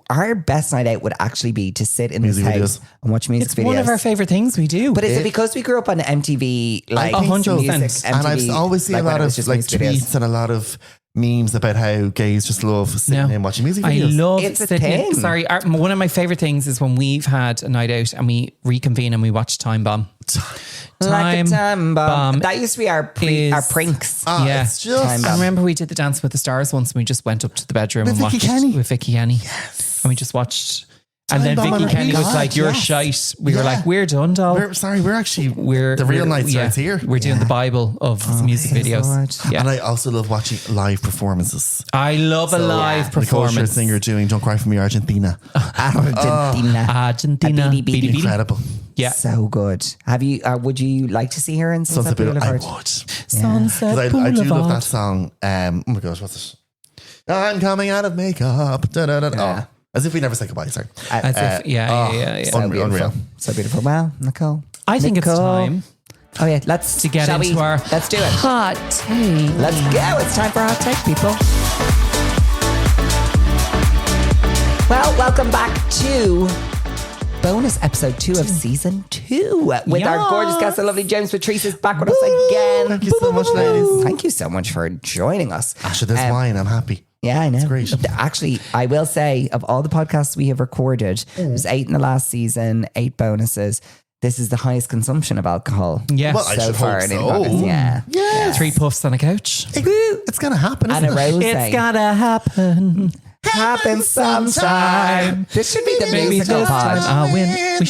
our best night out would actually be to sit in this house and watch music videos. It's one of our favorite things we do. But is it because we grew up on MTV, like 100%. music, And I've always seen a lot of like tweets and a lot of memes about how gays just love sitting and watching music videos. I love it's sitting in. Sorry, one of my favorite things is when we've had a night out and we reconvene and we watch Time Bomb. Like a time bomb. That used to be our pranks. It's just. I remember we did the Dance with the Stars once and we just went up to the bedroom and watched with Vicky Kenny. Yes. And we just watched. And then Vicky Kenny was like, "You're shite." We were like, "We're done, doll." We're the real night starts here. We're doing the Bible of music videos. Yeah. And I also love watching live performances. I love a live performance. Nicole Scherzinger doing "Don't Cry for Me, Argentina." Argentina. Incredible. Yeah. So good. Have you, would you like to see her in Sunset Boulevard? I would. Sunset Boulevard. I do love that song. Oh my gosh, what's it? I'm coming out of makeup. Oh. As if we never said goodbye, sorry. Yeah. So unreal. So beautiful. Well, Nicole. I think it's time. Oh yeah, let's to get into our let's do it. Hot take. Let's go. It's time for Hot Take, people. Well, welcome back to bonus episode 2 of season 2 with our gorgeous guest, the lovely James Patrice is back with us again. Thank you so much, ladies. Thank you so much for joining us. Asha, there's wine. I'm happy. Yeah, I know. It's great. Actually, I will say, of all the podcasts we have recorded, there's 8 in the last season, 8 bonuses. This is the highest consumption of alcohol. Yes. Well, I should hope so. Yeah. 3 puffs on a couch. It's going to happen, And a rose. It's gotta happen. Happen sometime. This should be the musical pod. I'll win. We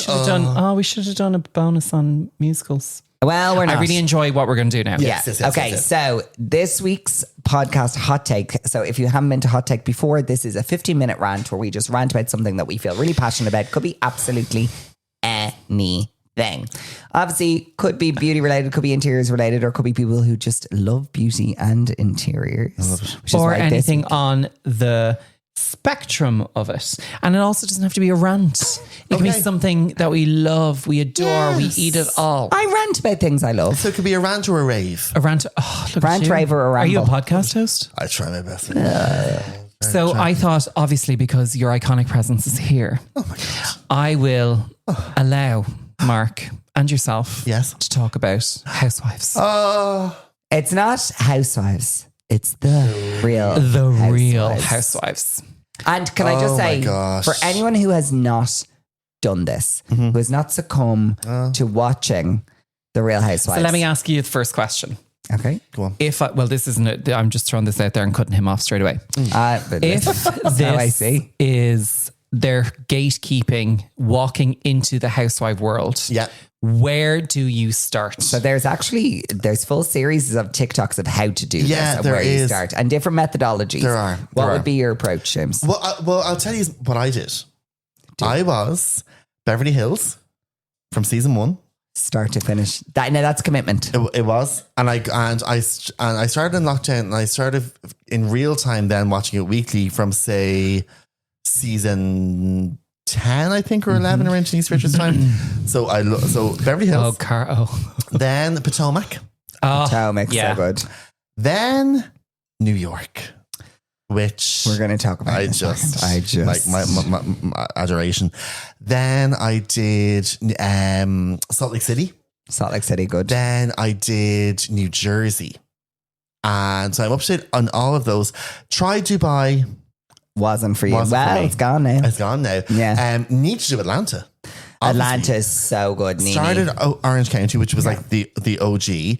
should have done a bonus on musicals. Well, we're not. I really enjoy what we're going to do now. Yes. So this week's podcast, Hot Take. So if you haven't been to Hot Take before, this is a 15-minute rant where we just rant about something that we feel really passionate about. Could be absolutely anything. Obviously, could be beauty related, could be interiors related, or could be people who just love beauty and interiors. Or anything on the spectrum of it. And it also doesn't have to be a rant. It can be something that we love, we adore, we eat it all. I rant about things I love. So it could be a rant or a rave. A rant. Oh, look Rant, at you. rave, or a ramble. Are you a podcast host? I try my best. So I thought, obviously, because your iconic presence is here, I will allow Mark and yourself to talk about housewives. It's not housewives. It's the real housewives. And can I just say, for anyone who has not done this, who has not succumbed to watching the Real Housewives. So let me ask you the first question. Okay. Go on. This isn't, I'm just throwing this out there and cutting him off straight away. If this is their gatekeeping, walking into the housewife world, where do you start? So there's full series of TikToks of how to do this and there where you is. start and different methodologies. There are. What would be your approach, James? Well, I'll tell you what I did. I was Beverly Hills from season 1. Start to finish. That's commitment. It was. And I started in lockdown and I started in real time then watching it weekly from say season 10, I think, or 11 around Denise Richards' time. So Beverly Hills. Then Potomac. Potomac, so good. Then New York, which we're going to talk about. I just like my adoration. Then I did Salt Lake City. Good. Then I did New Jersey, and so I'm up to date on all of those. Tried Dubai. Wasn't for you. It's gone now. It's gone now. Yeah. Need to do Atlanta. Atlanta is so good. Started Orange County, which was like the OG.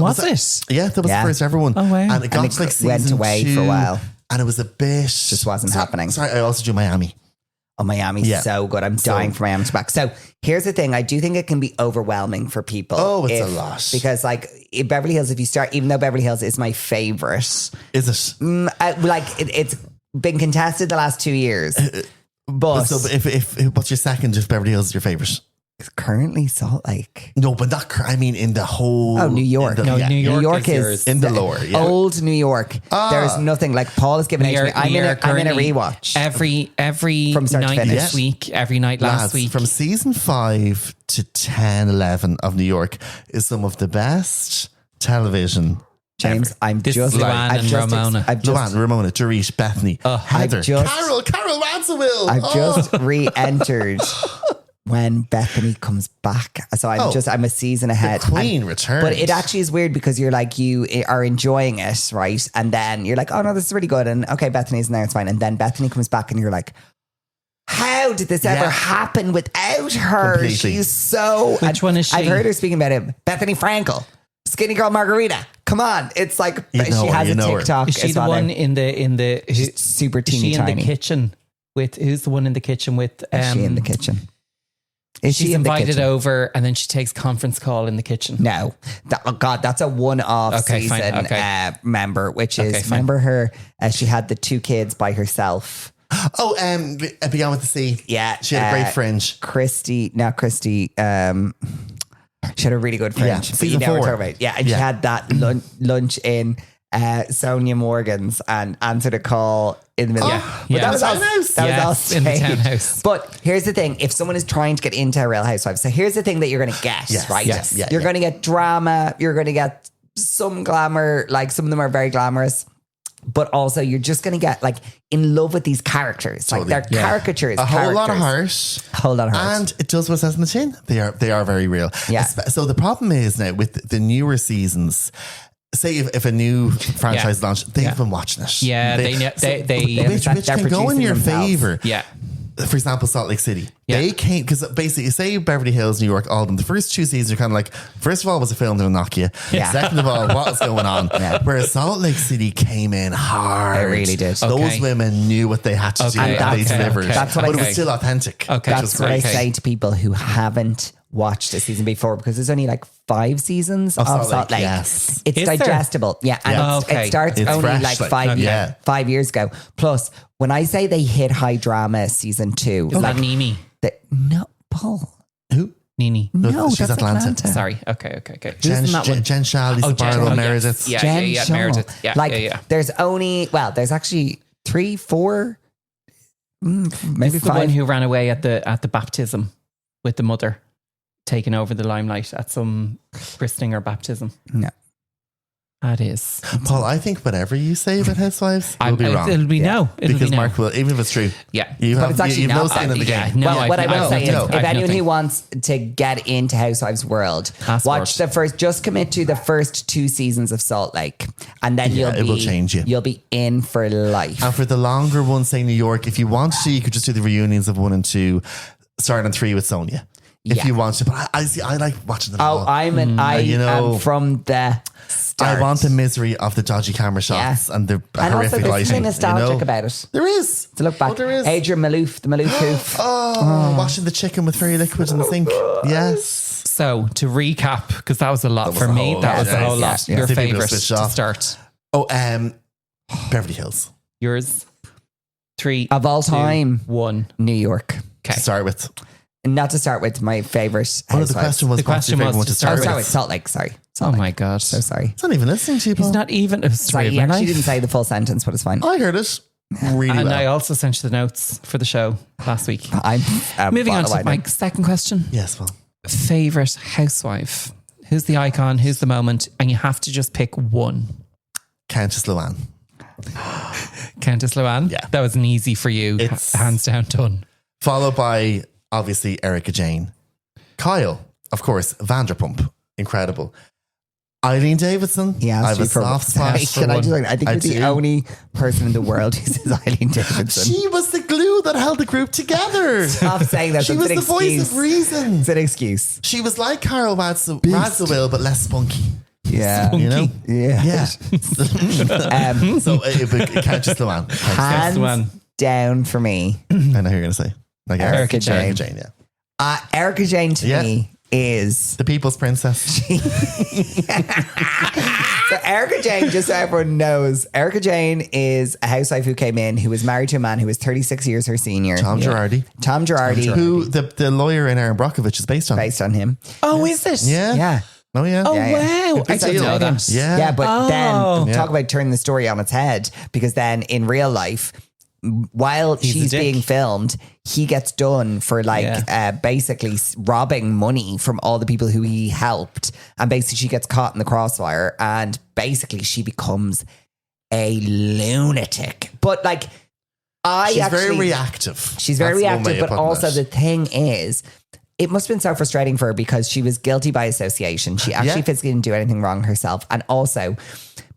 Was it? Yeah, that was the first ever one. Oh wow! And it got to like season went away 2, for a while, and it was a bit just wasn't happening. Sorry, I also do Miami. Oh, Miami's so good. I'm dying for Miami to back. So here's the thing. I do think it can be overwhelming for people. Oh, it's a lot. Because like in Beverly Hills, if you start, even though Beverly Hills is my favorite. Is it? It's been contested the last 2 years. But if what's your second if Beverly Hills is your favorite? It's currently Salt Lake. No, but not. I mean, in the whole. Oh, New York. New York is in the lower. Yeah. Old New York. There's nothing like Paul is giving it. I'm in a rewatch every from start night to finish. this week. Every night last week. From season 5 to 10, 11 of New York is some of the best television James, I'm just Luann and Ramona. Luann, Ramona, Dorit, Bethany, Heather, Carol Ransomville. I've just re-entered when Bethany comes back. So I'm a season ahead. The Queen returns. But it actually is weird because you're like, you are enjoying it, right? And then you're like, oh no, this is really good. And okay, Bethany's in there, it's fine. And then Bethany comes back and you're like, how did this ever happen without her? Completely. She's so... Which one is she? I've heard her speaking about it. Bethany Frankel. Skinny Girl Margarita. Come on. It's like she has a TikTok. Is she the one in the She's super teeny tiny? Is she in the kitchen with... Who's the one in the kitchen with... Is she in the kitchen? She's invited over and then she takes conference call in the kitchen. No. Oh God, that's a one-off season member, which is... Remember her? She had the 2 kids by herself. Oh, Beyond with the Sea. Yeah. She had a great fringe. Christy. She had a really good fringe. Yeah, season 4. And she had that lunch in Sonia Morgan's and answered a call in the middle. But that was all in the townhouse. But here's the thing. If someone is trying to get into Real Housewives, so here's the thing that you're going to get, right? Yes. You're going to get drama. You're going to get some glamour. Like some of them are very glamorous. But also, you're just going to get like in love with these characters. Like they're caricatures. A whole lot of heart. And it does what it says in the tin. They are very real. Yeah. So the problem is now with the newer seasons, say if a new franchise launched, they've been watching it. Yeah, which can go in your favor. Yeah. For example, Salt Lake City. They came, because basically, say Beverly Hills, New York, all of them, the first 2 seasons are kind of like, first of all, was a film to knock you. Second of all, what was going on? Whereas Salt Lake City came in hard. It really did. Those women knew what they had to do and they delivered. That's what but it was still authentic. That's what I say to people who haven't watched a season before, because there's only like 5 seasons of Salt Lake. Yes. It's digestible. Yeah. And it starts it's only fresh, like 5 years ago. Plus, when I say they hit high drama season 2, is that Nene? No, Paul. Who? Nene. No, she's that's Atlanta. Sorry. Okay. Jen Shah, Lisa Barlow, Meredith. Jen Shaw. Meredith. There's only, there's actually 3, 4, maybe 5. The one who ran away at the baptism with the mother taking over the limelight at some christening or baptism. No. That is. Paul, I think whatever you say about Housewives, you'll be wrong. It'll be no. Because Mark will, even if it's true. Yeah. But it's actually no skin in the game. What I will say is, if anyone who wants to get into Housewives world, watch just commit to the first 2 seasons of Salt Lake, and then it will change you. You'll be in for life. And for the longer ones, say New York, if you want to, you could just do the reunions of 1 and 2, starting on 3 with Sonia. If you want to, but I like watching them all. I am from the start. I want the misery of the dodgy camera shots and the horrific lighting. There's something nostalgic about it. There is. To look back. There is. Adrian Malouf, the Malouf hoof. Washing the chicken with fairy liquid in the sink. Yes. So to recap, because that was a lot for me. That was a whole lot. Your favourite to start. Beverly Hills. Yours. 3 of all time. 1. New York. Okay. To start with. Not to start with my favourite. The question was to start with. Salt Lake. Sorry. My God. So sorry. He's not even listening to you, Paul. He's not even. Sorry, he actually didn't say the full sentence, but it's fine. I heard it. Really and well. I also sent you the notes for the show last week. I'm moving on to my second question. Yes, well. Favorite housewife? Who's the icon? Who's the moment? And you have to just pick one. Countess Luann. Countess Luann? Yeah. That was an easy for you. It's hands down done. Followed by, obviously, Erica Jane. Kyle, of course, Vanderpump. Incredible. Eileen Davidson. Yeah, I have a soft spot for one. I think you're the only person in the world who says Eileen Davidson. She was the glue that held the group together. Stop saying that. She was the voice of reason. It's an excuse. She was like Carol Radziwill, but less spunky. Yeah. You know? Yeah. So Countess Luann. Hands down for me. I know who you're going to say. Like Erica Jane. Erica Jane, yeah. Erica Jane to me is the people's princess. So Erica Jane, just so everyone knows, Erica Jane is a housewife who came in who was married to a man who was 36 years her senior. Tom Girardi. Who the lawyer in Aaron Brockovich is based on. Based on him. Oh, is it? Yeah. Oh, yeah. Oh, wow. I didn't know that. Yeah. Yeah, but then talk about turning the story on its head, because then in real life, while she's being filmed, he gets done for basically robbing money from all the people who he helped. And basically she gets caught in the crossfire and basically she becomes a lunatic. But like, she's very reactive. She's very reactive, but also the thing is, it must have been so frustrating for her because she was guilty by association. She actually physically didn't do anything wrong herself. And also,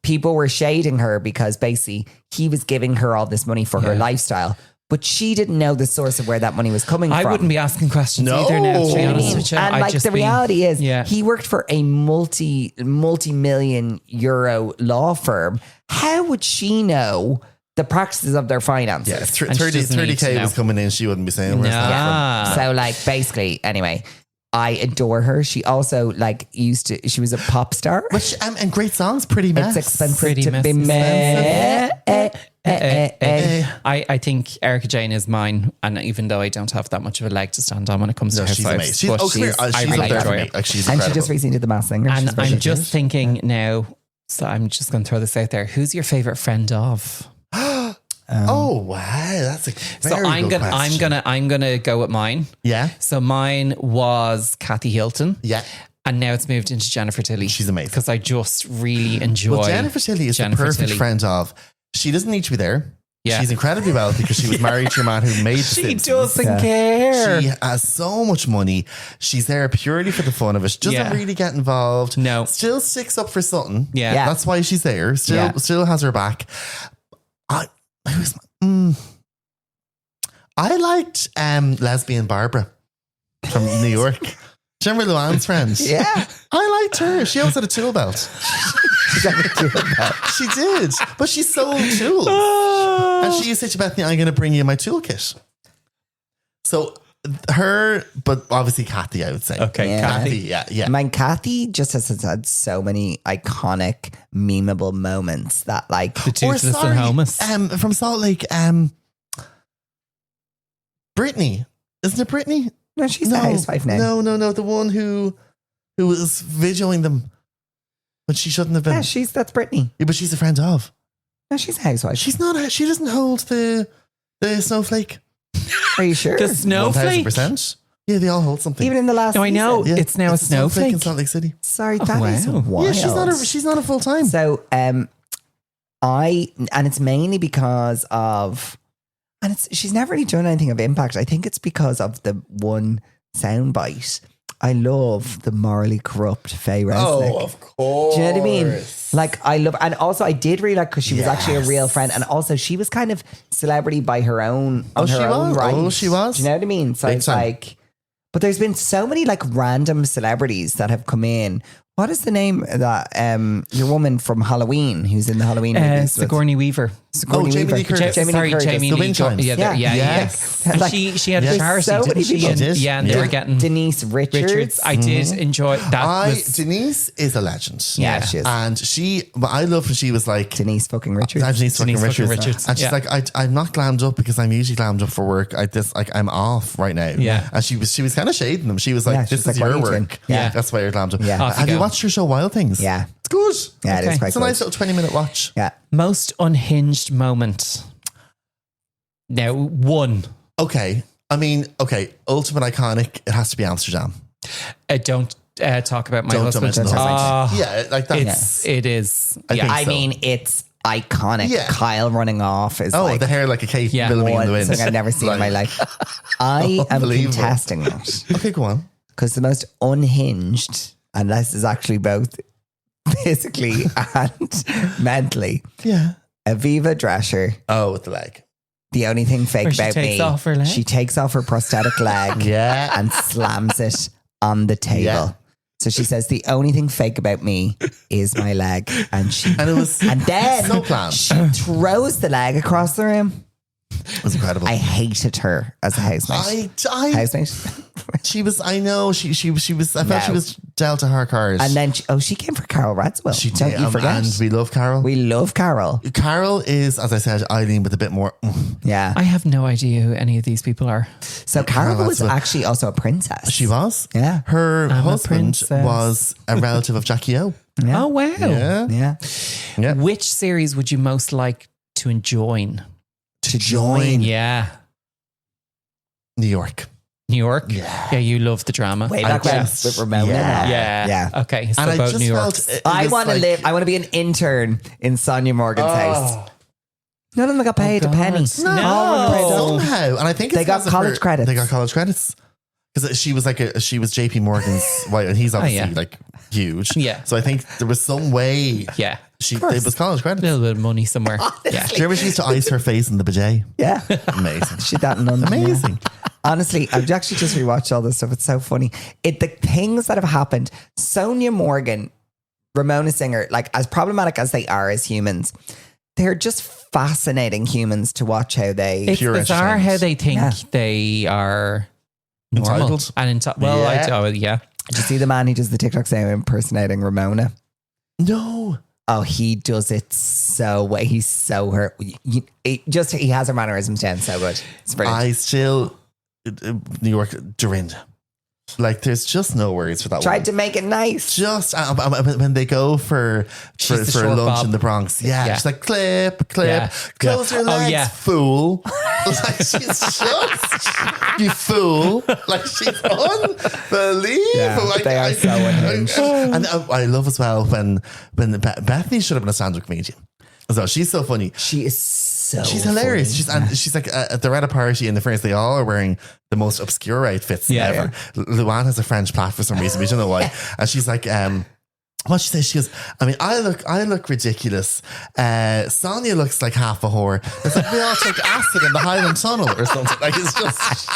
people were shading her because basically he was giving her all this money for her lifestyle. But she didn't know the source of where that money was coming from. I wouldn't be asking questions either now, to be honest with you. And the reality is, he worked for a multi-million euro law firm. How would she know the practices of their finances? Yeah, 30K was coming in, she wouldn't be saying where's that from. So like basically, anyway, I adore her. She also she was a pop star. But and great songs, Pretty Mess. It's expensive to be I think Erica Jane is mine, and even though I don't have that much of a leg to stand on when it comes to she's Housewives, amazing. I really enjoy her. And she just recently did The Masked Singer. And I'm just thinking now, so I'm just going to throw this out there. Who's your favorite friend of? Oh wow, that's a very good question. I'm gonna go with mine. Yeah. So mine was Kathy Hilton. Yeah. And now it's moved into Jennifer Tilly. She's amazing. Because I just really enjoy. Well, Jennifer Tilly is the perfect friend of. She doesn't need to be there. Yeah. She's incredibly wealthy because she was married to a man who made the Simpsons. She doesn't care. She has so much money. She's there purely for the fun of it. She doesn't really get involved. No. Still sticks up for something. Yeah. That's why she's there. Still has her back. I liked lesbian Barbara from New York. Do you remember Luann's friend? Yeah. I liked her. She also had a tool belt. She did. But she sold tools. And she used to say to Bethany, I'm going to bring you my toolkit. So her, but obviously Kathy, I would say. Okay, yeah. Kathy. Yeah. I mean, Kathy just has had so many iconic, memeable moments that like... The Toothless and Homeless. From Salt Lake, Brittany. Isn't it Brittany? No, she's the housewife now. No. The one who was videoing them when she shouldn't have been. Yeah, that's Brittany. Yeah, but she's a friend of. No, she's a housewife. She's not. She doesn't hold the snowflake. Are you sure? The snowflake? 1000%. Yeah, they all hold something. Even in the last I know. Yeah. It's now a snowflake in Salt Lake City. Sorry, that is wild. Yeah, she's not a full time. So, and it's mainly because of, she's never really done anything of impact. I think it's because of the one soundbite. I love the morally corrupt Faye Resnick. Oh, of course. Do you know what I mean? Like, I love, and also I did really like because she was actually a real friend, and also she was kind of celebrity by her own right. Oh, she was. Do you know what I mean? So it's like, but there's been so many like random celebrities that have come in. What is the name of that your woman from Halloween who's in the Halloween movies? Sigourney Weaver. Jamie Lee Curtis. Jamie Lee Curtis. Yes. Like, she had a charity, so didn't she? And they were getting Denise Richards. I did enjoy that. Denise is a legend. Yeah, she is. And I love when she was like Denise fucking Richards. Denise fucking Richards. And she's like, I'm not glammed up because I'm usually glammed up for work. I'm off right now. Yeah. And she was kind of shading them. She was like, this is your work. Yeah. That's why you're glammed up. Yeah. Have you watched her show Wild Things? Yeah. It's good. Yeah, it is quite It's a nice little 20-minute watch. Yeah. Most unhinged moment. Now, one. Okay. I mean, ultimate iconic, it has to be Amsterdam. Don't talk about my husband. Yeah, like that. It is. I mean, it's iconic. Yeah. Kyle running off is the hair like a cape billowing in the wind. Something I've never seen in my life. I am contesting that. Okay, go on. Because the most unhinged, and this is actually both physically and mentally. Yeah. Aviva Drescher. Oh, with the leg. The only thing fake about me. She takes off her prosthetic leg and slams it on the table. Yeah. So she says, the only thing fake about me is my leg. And then so planned. She throws the leg across the room. It was incredible. I hated her as a housemate. Housemate? She was, I know, she was, I felt she was dealt a hard card. And then she came for Carol Radswell. She did. Don't you forget. And we love Carol. We love Carol. Carol is, as I said, Eileen with a bit more. Yeah. I have no idea who any of these people are. So Carol was actually also a princess. She was? Yeah. Her husband was a relative of Jackie O. Yeah. Oh, wow. Yeah. Yeah. Which series would you most like to join? to join. Yeah. New York. New York? Yeah, you love the drama. Way back when with Ramona. Yeah. Okay, so And I about just New York. felt I want to live. I want to be an intern in Sonia Morgan's house. None of them got paid a penny. Somehow, and I think it's they got college credits. They got college credits because she was JP Morgan's wife, and he's obviously like huge. Yeah. So I think there was some way. Yeah. It was college credits. A little bit of money somewhere. Yeah. Do you ever she used to ice her face in the bidet? Yeah. Amazing. She that none. Amazing. Yeah. Honestly, I've actually just rewatched all this stuff. It's so funny. The things that have happened. Sonia Morgan, Ramona Singer, like as problematic as they are as humans, they're just fascinating humans to watch how they. It's bizarre how they think they are normal. Entitled. And yeah. Did you see the man who does the TikTok now impersonating Ramona? No. Oh, he does it so well. He's so hurt. He has her mannerisms down so good. It's brilliant. I still New York Dorinda. Like there's just no words for that. Tried to make it nice. Just when they go for lunch bob. in the Bronx, she's like clip, close your legs, fool. Like she's just you fool. Like she's unbelievable. Yeah, like, they are so unhinged. And I love as well when Bethany should have been a stand-up comedian. So she's so funny. She is so She's hilarious. funny. She's like they're at a party in the France. They all are wearing the most obscure outfits ever. Luann has a French plait for some reason. We don't know why. And she's like, what she says? She goes, I mean, I look ridiculous. Sonia looks like half a whore. It's like we all took acid in the Highland Tunnel or something. Like it's just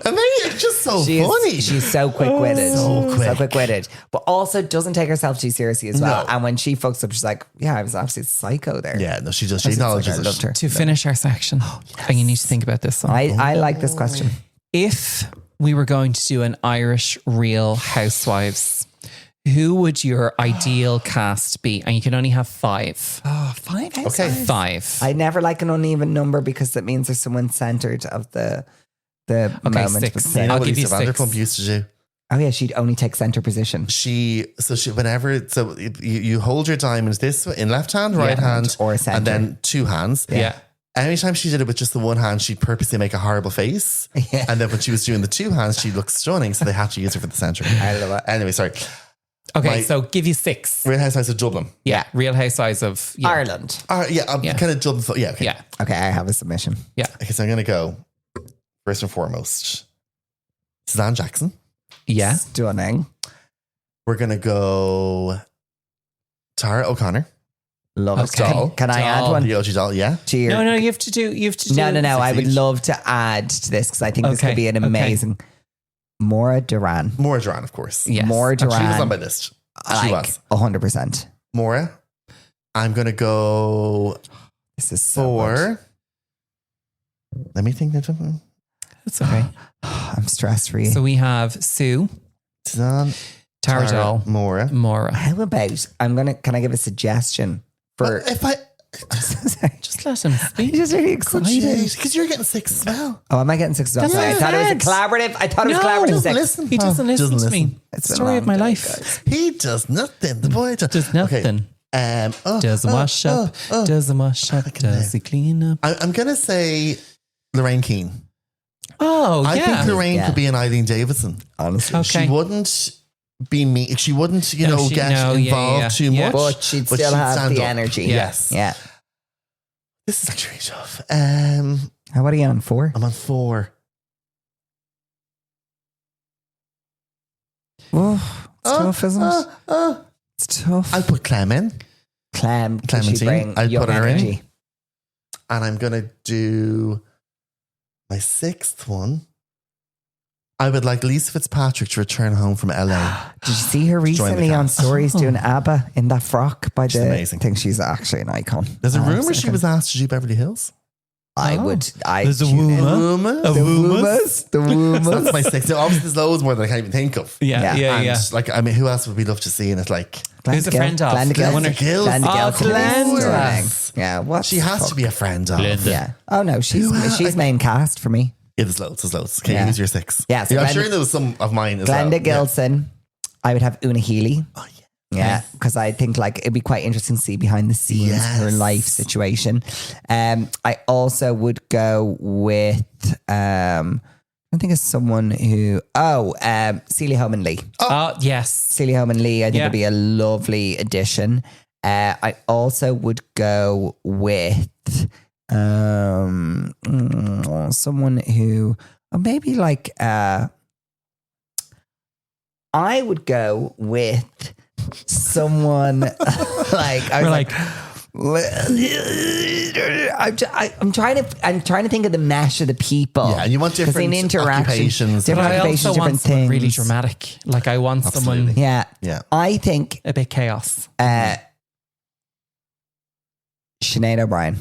amazing. It's just so funny. She's so quick-witted. So quick-witted. But also doesn't take herself too seriously as well. And when she fucks up, she's like, yeah, I was absolutely psycho there. Yeah, no, she acknowledges I it. loved her. To finish our section, and you need to think about this song. I like this question. If we were going to do an Irish Real Housewives, who would your ideal cast be? And you can only have 5. Oh, 5 housewives. Okay. 5. I never like an uneven number because that means there's someone centered of the moment. 6. You know I'll what give you Lisa 6. Vanderpump used to do? Oh yeah, she'd only take center position. You hold your diamonds this way in left hand, right hand, or center. and then 2 hands. Yeah. Anytime she did it with just the one hand, she'd purposely make a horrible face. Yeah. And then when she was doing the 2 hands, she'd look stunning. So they had to use her for the center. I love it. Anyway, sorry. Okay, so give you 6. Real Housewives of Dublin. Yeah, Real Housewives of Ireland. Kind of Dublin. Yeah, okay. Yeah, Okay, I have a submission. yeah, Okay, so I'm going to go first and foremost. Suzanne Jackson. yeah. Stunning. We're going to go Tara O'Connor. Love it. Okay. Can I add one? The OG doll, yeah. Cheer. No, you have to do. No. I would each. love to add to this because I think this Okay, could be an okay. amazing. Maura Duran. Maura Duran, of course. Yes. Maura Duran. She was on my list. She was. 100%. Maura. I'm going to go This is so good. for... Let me think. That's okay. I'm stressed for you. So we have Sue, Suzanne, Tara Doll, Maura. How about can I give a suggestion for If I... Just let him speak. He's just really excited. Because you're getting 6 as well. Oh, am I getting 6 as well? That's Sorry, I what thought I it was a said. collaborative. I thought it was No, collaborative doesn't 6. listen. He doesn't listen Doesn't to me. listen. It's been a Story of long my day, life. guys. He does nothing. The boy Does nothing. Doesn't wash up. Doesn't wash up. Does he clean up? I'm going to say Lorraine Keane. Oh, I yeah. think Lorraine Yeah. could be an Eileen Davidson. Honestly. Okay. She wouldn't be me. She wouldn't, get involved too Yeah. much. But she'd still have stand the up. energy. Yes. Yeah. This is actually really tough. What are you on 4? I'm on 4. Oh, it's tough, isn't it? It's tough. I'll put Clem in. Clementine. I'd Young put her in. energy. And I'm going to do my 6th one. I would like Lisa Fitzpatrick to return home from LA. Did you see her Join the recently on cast. stories doing ABBA in that frock by She's the amazing. I think she's actually an icon. There's a Oh, rumor she second. was asked to do Beverly Hills. There's a tune in. rumor. The The wombas. That's my 6th. So obviously, there's loads more that I can't even think of. Yeah. And like, I mean, who else would we love to see in it? Like, Who's a friend of? Glenda Glenda Gilson. Gilson. Glenda Gilson. Glenda. Stunning. Yeah, what? she has to be a friend of. Glenda. Yeah. Oh no, she's main cast for me. Yeah, there's loads. Okay, Yeah. who's your 6? Yeah, so I'm Glenda- sure there was some of mine as well. Glenda Gilson. I would have Una Healy. Oh, yeah. Yeah, because I think like it'd be quite interesting to see behind the scenes her life situation. I also would go with I think it's someone who Celia Holman Lee. Oh yes, Celia Holman Lee. I think would be a lovely addition. I also would go with someone who maybe like I would go with someone like I'm trying to think of the mesh of the people. Yeah, and you want different occupations. Different occupations, I also want things. Really dramatic. Like I want someone. Yeah. I think a bit chaos. Sinead O'Brien.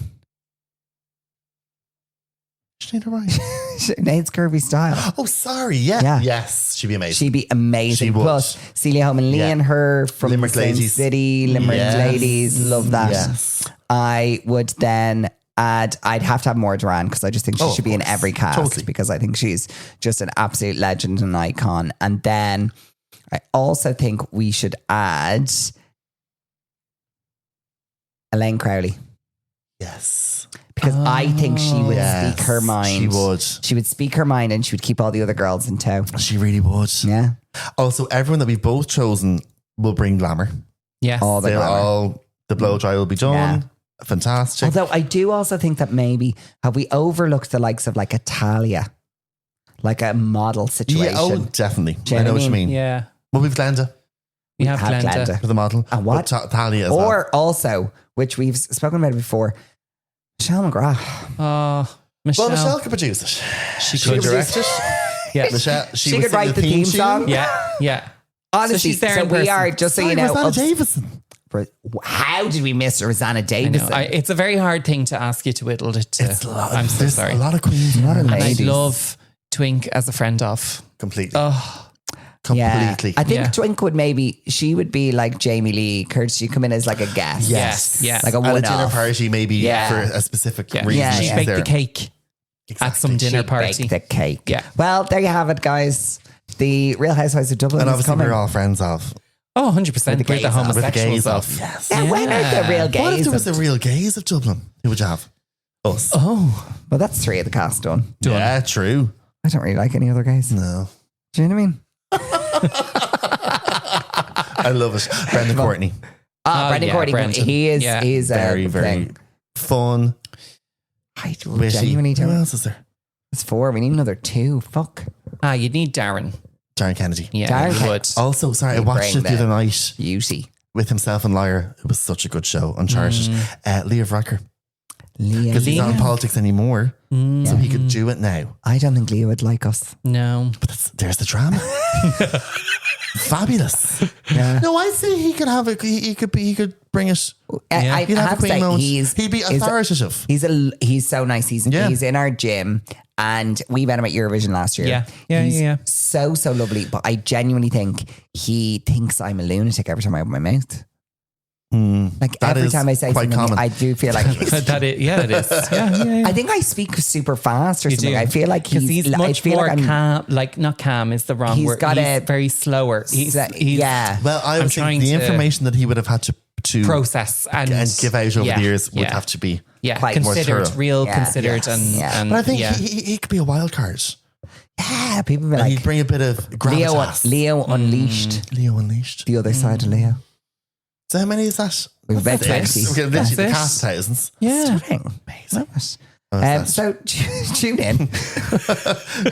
Sinead's curvy style. Oh, sorry. Yeah. Yes. She'd be amazing. She'd be amazing. She would. Plus, Celia Holman Lee and her from Limerick Ladies. City, Limerick Ladies. Love that. Yes. I would then add, I'd have to have Maura Duran because I just think she should be in every cast because I think she's just an absolute legend and icon. And then I also think we should add Elaine Crowley. Yes. Because I think she would speak her mind. She would. She would speak her mind and she would keep all the other girls in tow. She really would. Yeah. Also, everyone that we've both chosen will bring glamour. Yes. The blow dry will be done. Yeah. Fantastic. Although I do also think that maybe have we overlooked the likes of like Italia? Like a model situation. Yeah, definitely. I know what you mean. Yeah. Well, we've Glenda. We have Glenda. For the model. And what? Talia as or also, which we've spoken about before, Michelle McGrath. Oh, Michelle. Well, Michelle could produce it. She could direct it. Yeah. Michelle, she could write the theme song. Yeah. Honestly, so she's there we are, just so you know. Rosanna Davison. How did we miss Rosanna Davison? It's a very hard thing to ask you to whittle it to. I'm so sorry. A lot of queens. A lot of ladies. And I love Twink as a friend of. Completely. Oh. Completely. Yeah. I think Twink would she would be like Jamie Lee Curtis. She'd come in as like a guest. Yes. Like a at a one-off. dinner party, maybe for a specific reason. Yeah. She'd bake the cake at some dinner party. Bake the cake. Yeah. Well, there you have it, guys. The Real Housewives of Dublin and is obviously coming. we're all friends of. Oh, 100%. We're the homosexuals of. Yes. Yeah, when are the real gays? What if there was the real gays of Dublin? Who would you have? Us. Oh. Well, that's 3 of the cast done. Yeah, true. I don't really like any other gays. No. Do you know what I mean? I love it. Brendan Courtney. Brendan Courtney. Brendan. He is very, very fun. I genuinely don't. Who else is there? It's 4. We need another 2. Fuck. You'd need Darren. Darren Kennedy. Yeah, Darren you would. Also, sorry, I watched it the other night Beauty. with himself and Liar. It was such a good show. Uncharted. Leah Rucker. Because he's not in politics anymore. So he could do it now. I don't think Leah would like us. No. But there's the drama. Fabulous. Yeah. No, I say he could have it. He could bring it. I He'd have to say he'd be authoritative. He's so nice. He's in our gym and we met him at Eurovision last year. Yeah. So lovely. But I genuinely think he thinks I'm a lunatic every time I open my mouth. Like every time I say something, common. I do feel like it is. Yeah. I think I speak super fast or something. Do. I feel like he's much more calm. Like not calm is the wrong word. He's very slower. He's Well, I was thinking the information that he would have had to process and give out over the years would have to be quite considered, considered, and but I think he could be a wild card. Yeah, people be like, he'd bring a bit of gravitas. Leo Unleashed. Leo Unleashed. The other side of Leo. So how many is that? We've about 20. We're literally the cast thousands. Yeah. Amazing. So tune in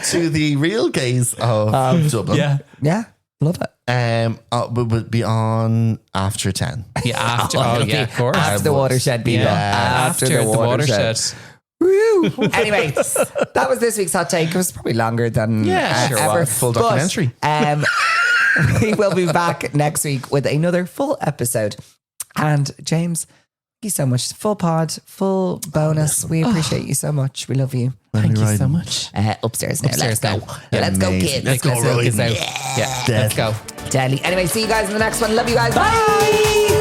to the Real Gays of Dublin. Yeah. Love it. Would be on after 10. Yeah, after. Of course. After the watershed, people. After the watershed. Woo. Anyway, that was this week's hot take. It was probably longer than ever. Full documentary. We will be back next week with another full episode. And James, thank you so much. Full pod, full bonus. We appreciate you so much. We love you. Thank you so much. Upstairs now. Let's go. Yeah, let's go, kids. Let's go, Roy. Yeah. Let's go. Deadly. Anyway, see you guys in the next one. Love you guys. Bye.